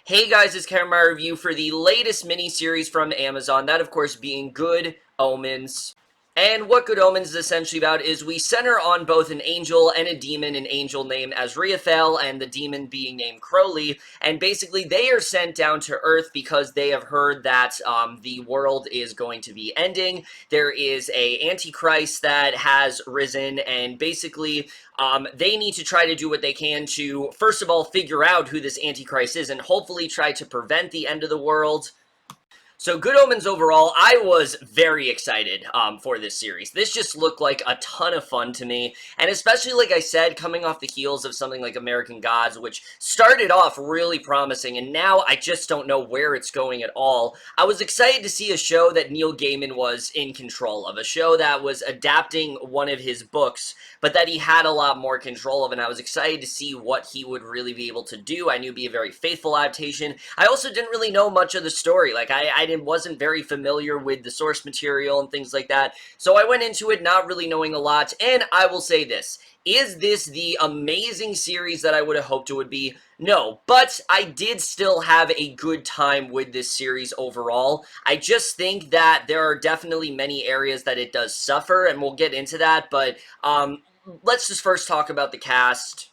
Hey guys, it's Cameron, my review for the latest miniseries from Amazon, that of course being Good Omens. And what Good Omens is essentially about is we center on both an angel and a demon, an angel named Azrael and the demon being named Crowley, and basically they are sent down to Earth because they have heard that the world is going to be ending. There is a antichrist that has risen, and basically they need to try to do what they can to, first of all, figure out who this antichrist is and hopefully try to prevent the end of the world. So, Good Omens overall, I was very excited for this series. This just looked like a ton of fun to me, and especially, like I said, coming off the heels of something like American Gods, which started off really promising, and now I just don't know where it's going at all. I was excited to see a show that Neil Gaiman was in control of, a show that was adapting one of his books, but that he had a lot more control of, and I was excited to see what he would really be able to do. I knew it'd be a very faithful adaptation. I also didn't really know much of the story. Like, I wasn't very familiar with the source material and things like that, so I went into it not really knowing a lot, and I will say this. Is this the amazing series that I would have hoped it would be? No, but I did still have a good time with this series overall. I just think that there are definitely many areas that it does suffer, and we'll get into that, but let's just first talk about the cast.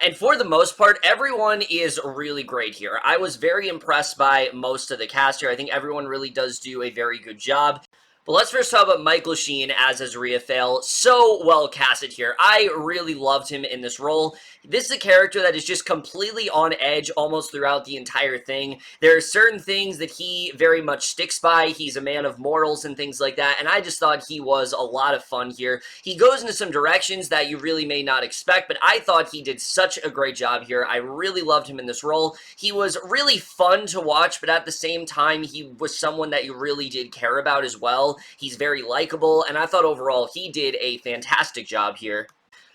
And for the most part, everyone is really great here. I was very impressed by most of the cast here. I think everyone really does do a very good job. But let's first talk about Michael Sheen as Azrael. So well casted here. I really loved him in this role. This is a character that is just completely on edge almost throughout the entire thing. There are certain things that he very much sticks by. He's a man of morals and things like that, and I just thought he was a lot of fun here. He goes into some directions that you really may not expect, but I thought he did such a great job here. I really loved him in this role. He was really fun to watch, but at the same time, he was someone that you really did care about as well. He's very likable, and I thought overall he did a fantastic job here.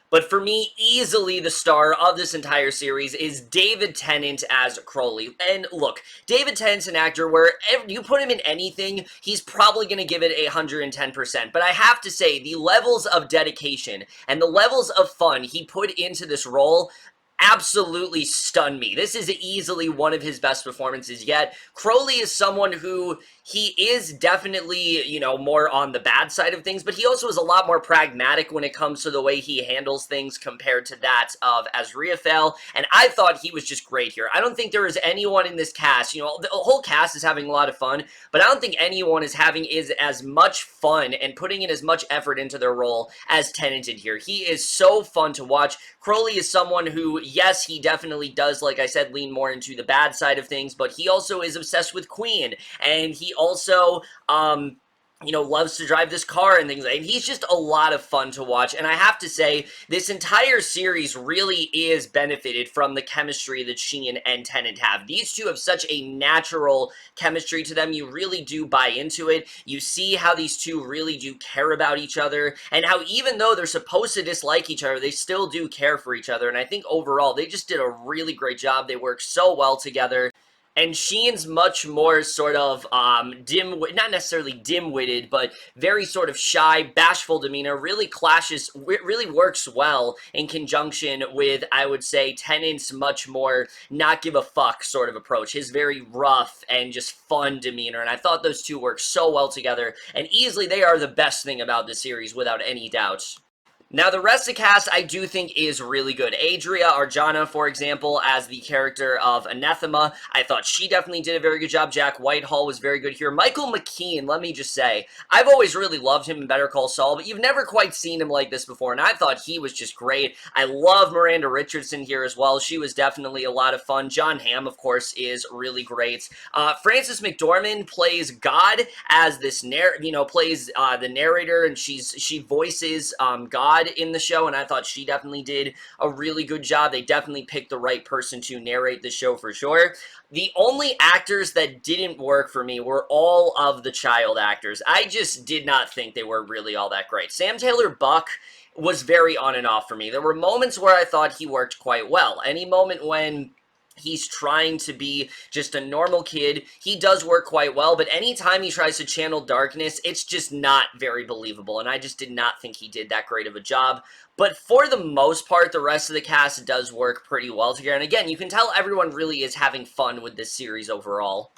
But for me, easily the star of this entire series is David Tennant as Crowley. And look, David Tennant's an actor where you put him in anything, he's probably going to give it 110%. But I have to say, the levels of dedication and the levels of fun he put into this role absolutely stunned me. This is easily one of his best performances yet. Crowley is someone who, he is definitely, you know, more on the bad side of things, but he also is a lot more pragmatic when it comes to the way he handles things compared to that of Azrael, and I thought he was just great here. I don't think there is anyone in this cast, you know, the whole cast is having a lot of fun, but I don't think anyone is having as much fun and putting in as much effort into their role as Tennant did here. He is so fun to watch. Crowley is someone who, yes, he definitely does, like I said, lean more into the bad side of things, but he also is obsessed with Queen, and he also, you know, loves to drive this car and things like that. And he's just a lot of fun to watch, and I have to say, this entire series really is benefited from the chemistry that Sheen and Tennant have. These two have such a natural chemistry to them. You really do buy into it. You see how these two really do care about each other, and how even though they're supposed to dislike each other, they still do care for each other, and I think overall, they just did a really great job. They work so well together. And Sheen's much more sort of not necessarily dim-witted, but very sort of shy, bashful demeanor really really works well in conjunction with, I would say, Tennant's much more not give a fuck sort of approach, his very rough and just fun demeanor, and I thought those two work so well together, and easily they are the best thing about this series without any doubt. Now, the rest of the cast I do think is really good. Adria, Arjona, for example, as the character of Anathema, I thought she definitely did a very good job. Jack Whitehall was very good here. Michael McKean, let me just say, I've always really loved him in Better Call Saul, but you've never quite seen him like this before, and I thought he was just great. I love Miranda Richardson here as well. She was definitely a lot of fun. John Hamm, of course, is really great. Frances McDormand plays God as this, plays the narrator, and she voices God in the show, and I thought she definitely did a really good job. They definitely picked the right person to narrate the show for sure. The only actors that didn't work for me were all of the child actors. I just did not think they were really all that great. Sam Taylor Buck was very on and off for me. There were moments where I thought he worked quite well. Any moment when He's trying to be just a normal kid. He does work quite well, but anytime he tries to channel darkness, it's just not very believable, and I just did not think he did that great of a job. But for the most part, the rest of the cast does work pretty well together, and again, you can tell everyone really is having fun with this series overall.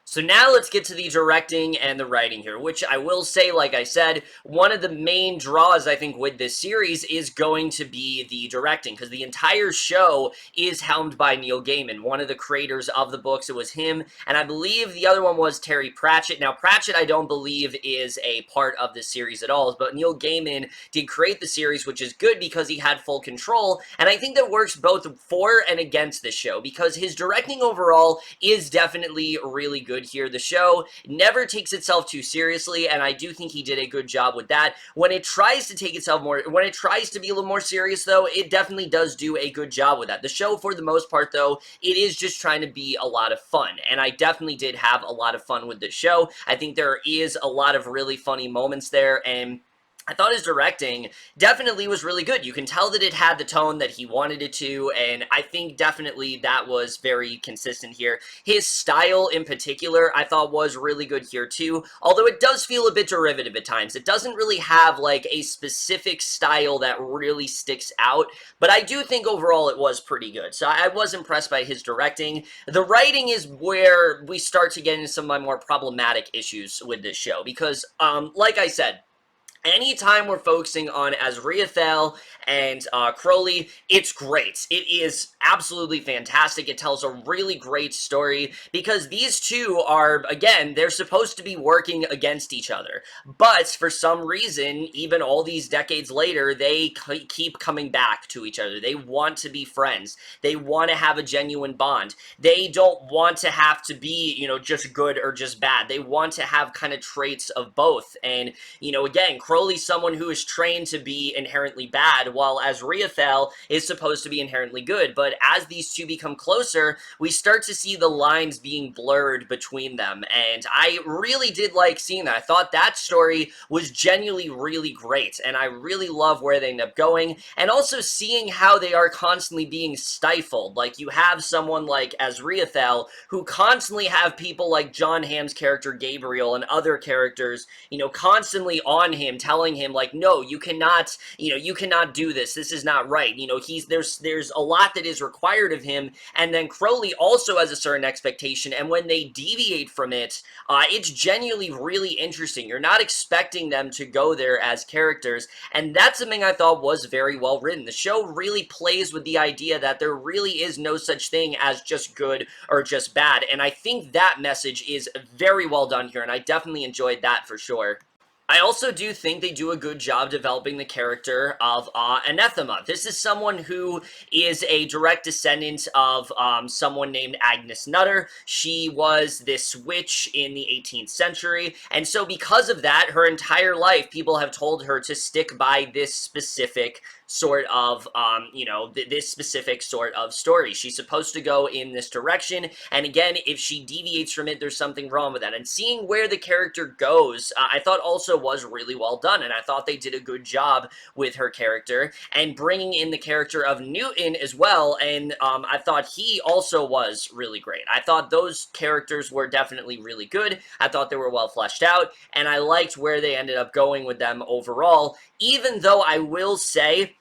So now let's get to the directing and the writing here, which I will say, like I said, one of the main draws, I think, with this series is going to be the directing, because the entire show is helmed by Neil Gaiman, one of the creators of the books. It was him, and I believe the other one was Terry Pratchett. Now, Pratchett, I don't believe, is a part of this series at all, but Neil Gaiman did create the series, which is good because he had full control, and I think that works both for and against this show, because his directing overall is definitely really good here. The show never takes itself too seriously, and I do think he did a good job with that. When it tries to take itself when it tries to be a little more serious, though, it definitely does do a good job with that. The show, for the most part, though, it is just trying to be a lot of fun, and I definitely did have a lot of fun with the show. I think there is a lot of really funny moments there, and I thought his directing definitely was really good. You can tell that it had the tone that he wanted it to, and I think definitely that was very consistent here. His style in particular, I thought was really good here too, although it does feel a bit derivative at times. It doesn't really have like a specific style that really sticks out, but I do think overall it was pretty good. So I was impressed by his directing. The writing is where we start to get into some of my more problematic issues with this show, because like I said, anytime we're focusing on Aziraphale and Crowley, it's great. It is absolutely fantastic. It tells a really great story because these two are, again, they're supposed to be working against each other. But for some reason, even all these decades later, they keep coming back to each other. They want to be friends. They want to have a genuine bond. They don't want to have to be, you know, just good or just bad. They want to have kind of traits of both. And, you know, again, Crowley's someone who is trained to be inherently bad, while Aziraphale is supposed to be inherently good. But as these two become closer, we start to see the lines being blurred between them, and I really did like seeing that. I thought that story was genuinely really great, and I really love where they end up going, and also seeing how they are constantly being stifled. Like, you have someone like Aziraphale, who constantly have people like John Hamm's character Gabriel and other characters, you know, constantly on him, telling him, like, no, you cannot, you know, you cannot do this. This is not right. You know, there's a lot that is required of him, and then Crowley also has a certain expectation, and when they deviate from it, it's genuinely really interesting. You're not expecting them to go there as characters, and that's something I thought was very well written. The show really plays with the idea that there really is no such thing as just good or just bad, and I think that message is very well done here, and I definitely enjoyed that for sure. I also do think they do a good job developing the character of Anathema. This is someone who is a direct descendant of someone named Agnes Nutter. She was this witch in the 18th century, and so because of that, her entire life, people have told her to stick by this specific sort of, you know, this specific sort of story. She's supposed to go in this direction, and again, if she deviates from it, there's something wrong with that. And seeing where the character goes, I thought also was really well done, and I thought they did a good job with her character, and bringing in the character of Newton as well, and I thought he also was really great. I thought those characters were definitely really good. I thought they were well fleshed out, and I liked where they ended up going with them overall, even though I will say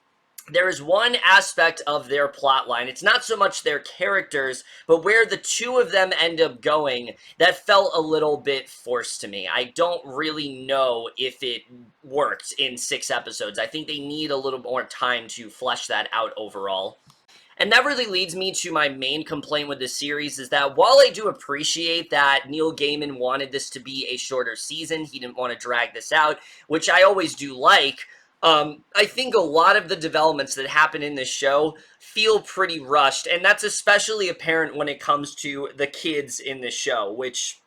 there is one aspect of their plot line. It's not so much their characters, but where the two of them end up going, that felt a little bit forced to me. I don't really know if it worked in 6 episodes. I think they need a little more time to flesh that out overall. And that really leads me to my main complaint with this series, is that while I do appreciate that Neil Gaiman wanted this to be a shorter season, he didn't want to drag this out, which I always do like, I think a lot of the developments that happen in this show feel pretty rushed, and that's especially apparent when it comes to the kids in this show, which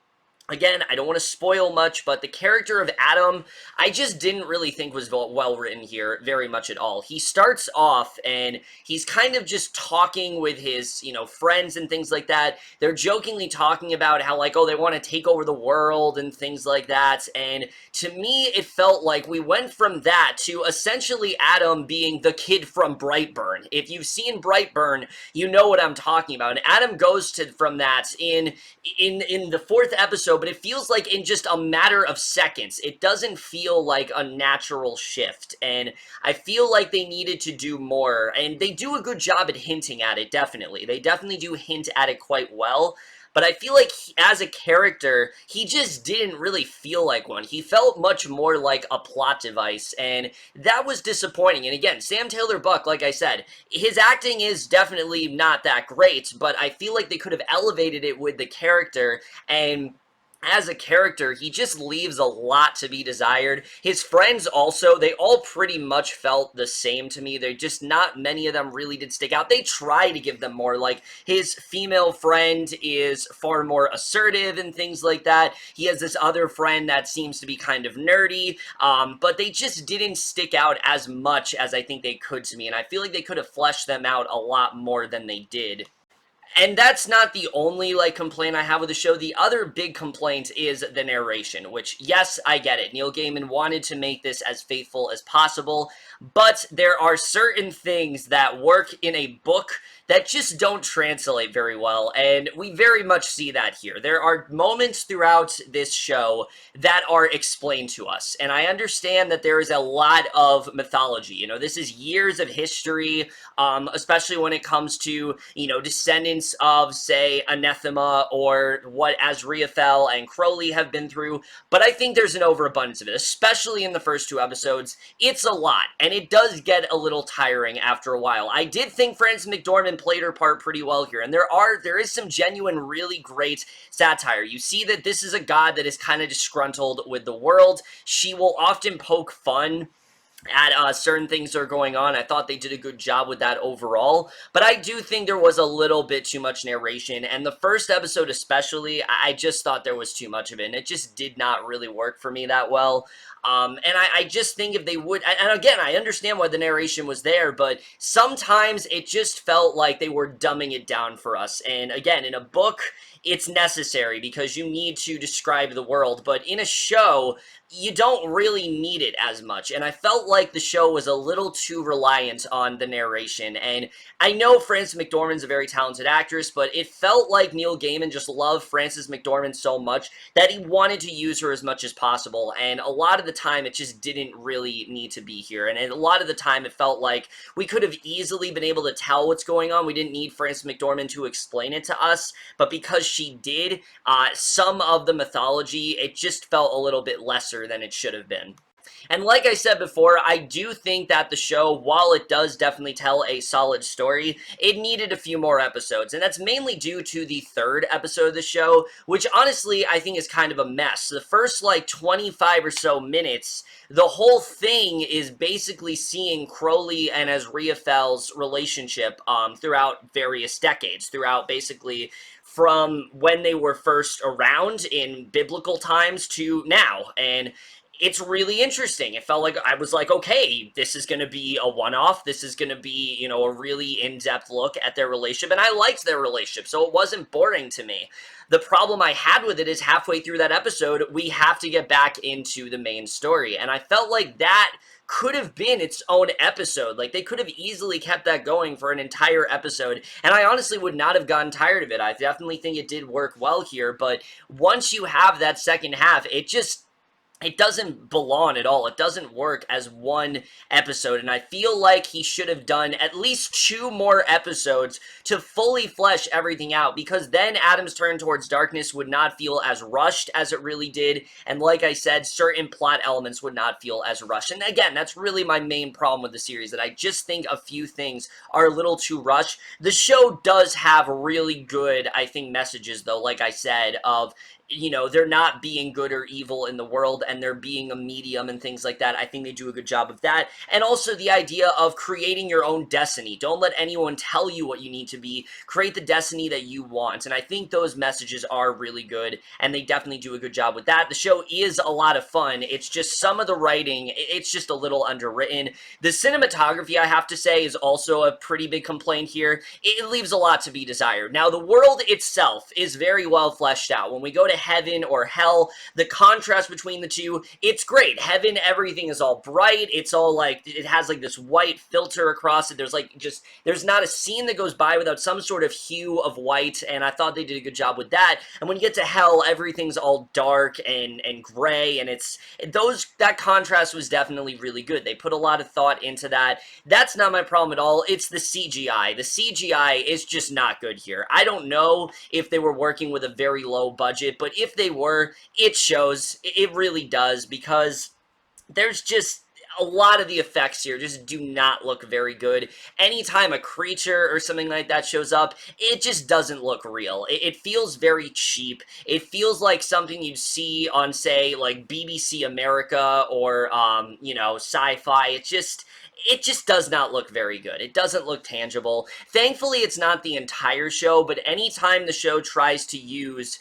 Again, I don't want to spoil much, but the character of Adam, I just didn't really think was well written here very much at all. He starts off and he's kind of just talking with his, friends and things like that. They're jokingly talking about how, like, oh, they want to take over the world and things like that. And to me, it felt like we went from that to essentially Adam being the kid from Brightburn. If you've seen Brightburn, you know what I'm talking about. And Adam goes from that in the fourth episode, but it feels like in just a matter of seconds. It doesn't feel like a natural shift, and I feel like they needed to do more, and they do a good job at hinting at it, definitely. They definitely do hint at it quite well, but I feel like as a character, he just didn't really feel like one. He felt much more like a plot device, and that was disappointing. And again, Sam Taylor Buck, like I said, his acting is definitely not that great, but I feel like they could have elevated it with the character, and as a character, he just leaves a lot to be desired. His friends also, they all pretty much felt the same to me. They're just not many of them really did stick out. They try to give them more, like his female friend is far more assertive and things like that. He has this other friend that seems to be kind of nerdy, but they just didn't stick out as much as I think they could to me, and I feel like they could have fleshed them out a lot more than they did. And that's not the only, complaint I have with the show. The other big complaint is the narration, which, yes, I get it. Neil Gaiman wanted to make this as faithful as possible, but there are certain things that work in a book that just don't translate very well, and we very much see that here. There are moments throughout this show that are explained to us, and I understand that there is a lot of mythology. This is years of history, especially when it comes to, descendants of, say, Anathema or what Azrael and Crowley have been through, but I think there's an overabundance of it, especially in the first two episodes. It's a lot, and it does get a little tiring after a while. I did think Frances McDormand played her part pretty well here, and there is some genuine, really great satire. You see that this is a god that is kind of disgruntled with the world. She will often poke fun at certain things that are going on. I thought they did a good job with that overall, but I do think there was a little bit too much narration, and the first episode especially, I just thought there was too much of it, and it just did not really work for me that well. And I just think if they would, and again, I understand why the narration was there, but sometimes it just felt like they were dumbing it down for us. And again, in a book, it's necessary because you need to describe the world, but in a show, you don't really need it as much, and I felt like the show was a little too reliant on the narration, and I know Frances McDormand's a very talented actress, but it felt like Neil Gaiman just loved Frances McDormand so much that he wanted to use her as much as possible, and a lot of the time it just didn't really need to be here, and a lot of the time it felt like we could have easily been able to tell what's going on. We didn't need Frances McDormand to explain it to us, but because she did, some of the mythology, it just felt a little bit lesser than it should have been. And like I said before, I do think that the show, while it does definitely tell a solid story, it needed a few more episodes, and that's mainly due to the third episode of the show, which honestly I think is kind of a mess. The first, 25 or so minutes, the whole thing is basically seeing Crowley and Azrael's relationship throughout various decades, throughout basically from when they were first around in biblical times to now, and it's really interesting. It felt like I was like, okay, this is going to be a one-off. This is going to be, a really in-depth look at their relationship, and I liked their relationship, so it wasn't boring to me. The problem I had with it is halfway through that episode, we have to get back into the main story, and I felt like that could have been its own episode. Like, they could have easily kept that going for an entire episode, and I honestly would not have gotten tired of it. I definitely think it did work well here, but once you have that second half, it doesn't belong at all. It doesn't work as one episode, and I feel like he should have done at least 2 more episodes to fully flesh everything out, because then Adam's turn towards darkness would not feel as rushed as it really did, and like I said, certain plot elements would not feel as rushed. And again, that's really my main problem with the series, that I just think a few things are a little too rushed. The show does have really good, I think, messages, though, like I said, of you know, they're not being good or evil in the world, and they're being a medium and things like that. I think they do a good job of that. And also the idea of creating your own destiny. Don't let anyone tell you what you need to be. Create the destiny that you want. And I think those messages are really good, and they definitely do a good job with that. The show is a lot of fun. It's just some of the writing, it's just a little underwritten. The cinematography, I have to say, is also a pretty big complaint here. It leaves a lot to be desired. Now, the world itself is very well fleshed out. When we go to heaven or hell, the contrast between the two, it's great. Heaven, everything is all bright. It's all like, it has like this white filter across it. There's like just, there's not a scene that goes by without some sort of hue of white, and I thought they did a good job with that. And when you get to hell, everything's all dark and gray, and that contrast was definitely really good. They put a lot of thought into that. That's not my problem at all. It's the CGI. The CGI is just not good here. I don't know if they were working with a very low budget, but if they were, it shows. It really does, because there's just a lot of the effects here just do not look very good. Anytime a creature or something like that shows up, it just doesn't look real. It feels very cheap. It feels like something you'd see on, say, like BBC America or, you know, Sci-Fi. It just does not look very good. It doesn't look tangible. Thankfully, it's not the entire show, but anytime the show tries to use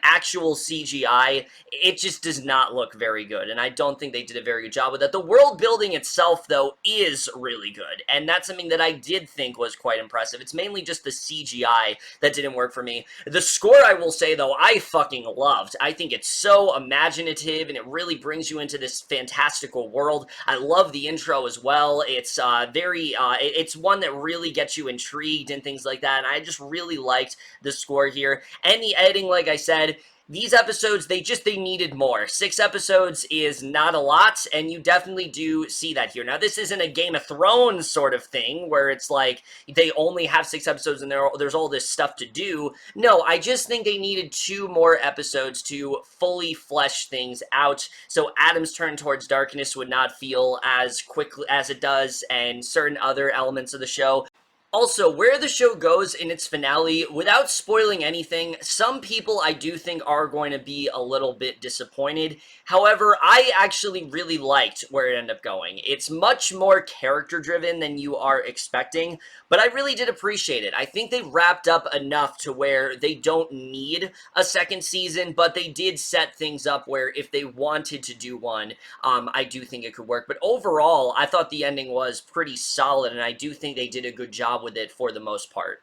actual CGI, it just does not look very good, and I don't think they did a very good job with that. The world building itself, though, is really good, and that's something that I did think was quite impressive. It's mainly just the CGI that didn't work for me. The score, I will say, though, I fucking loved. I think it's so imaginative, and it really brings you into this fantastical world. I love the intro as well. It's it's one that really gets you intrigued and things like that, and I just really liked the score here. And the editing, like I said, these episodes, they needed more. 6 episodes is not a lot, and you definitely do see that here. Now, this isn't a Game of Thrones sort of thing, where it's like, they only have 6 episodes and there's all this stuff to do. No, I just think they needed 2 more episodes to fully flesh things out, so Adam's turn towards darkness would not feel as quickly as it does, and certain other elements of the show. Also, where the show goes in its finale, without spoiling anything, some people I do think are going to be a little bit disappointed. However, I actually really liked where it ended up going. It's much more character-driven than you are expecting, but I really did appreciate it. I think they wrapped up enough to where they don't need a second season, but they did set things up where if they wanted to do one, I do think it could work. But overall, I thought the ending was pretty solid, and I do think they did a good job with it for the most part.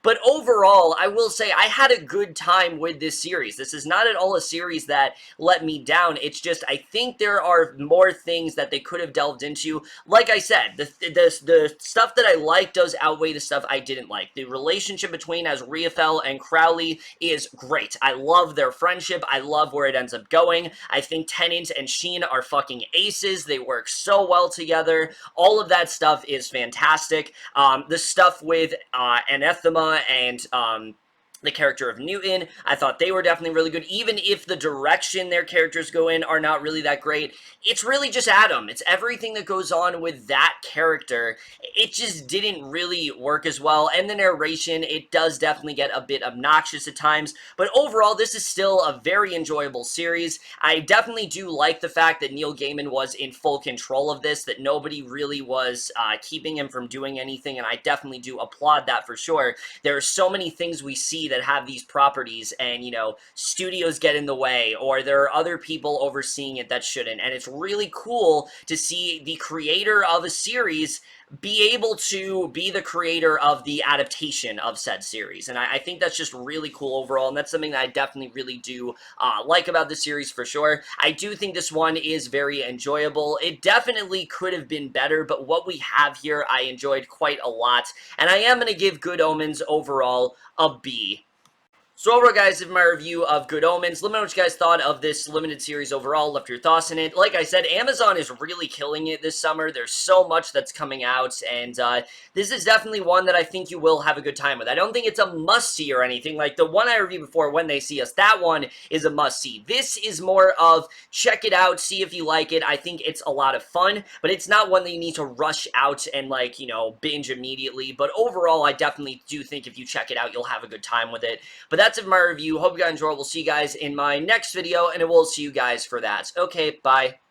But overall, I will say I had a good time with this series. This is not at all a series that let me down. It's just I think there are more things that they could have delved into. Like I said, the stuff that I like does outweigh the stuff I didn't like. The relationship between Azrael and Crowley is great. I love their friendship. I love where it ends up going. I think Tennant and Sheen are fucking aces. They work so well together. All of that stuff is fantastic. The stuff with Anathema and the character of Newton, I thought they were definitely really good. Even if the direction their characters go in are not really that great, it's really just Adam. It's everything that goes on with that character. It just didn't really work as well. And the narration, it does definitely get a bit obnoxious at times. But overall, this is still a very enjoyable series. I definitely do like the fact that Neil Gaiman was in full control of this, that nobody really was keeping him from doing anything, and I definitely do applaud that for sure. There are so many things we see that have these properties, and, you know, studios get in the way, or there are other people overseeing it that shouldn't, and it's really cool to see the creator of a series be able to be the creator of the adaptation of said series, and I think that's just really cool overall, and that's something that I definitely really do like about the series for sure. I do think this one is very enjoyable. It definitely could have been better, but what we have here I enjoyed quite a lot, and I am going to give Good Omens overall a B. So overall, guys, this is my review of Good Omens. Let me know what you guys thought of this limited series overall. Left your thoughts in it. Like I said, Amazon is really killing it this summer. There's so much that's coming out, and this is definitely one that I think you will have a good time with. I don't think it's a must-see or anything. Like the one I reviewed before, When They See Us, that one is a must-see. This is more of check it out, see if you like it. I think it's a lot of fun, but it's not one that you need to rush out and, like, you know, binge immediately. But overall, I definitely do think if you check it out, you'll have a good time with it. But that's it for my review. Hope you guys enjoyed. We'll see you guys in my next video, and I will see you guys for that. Okay, bye.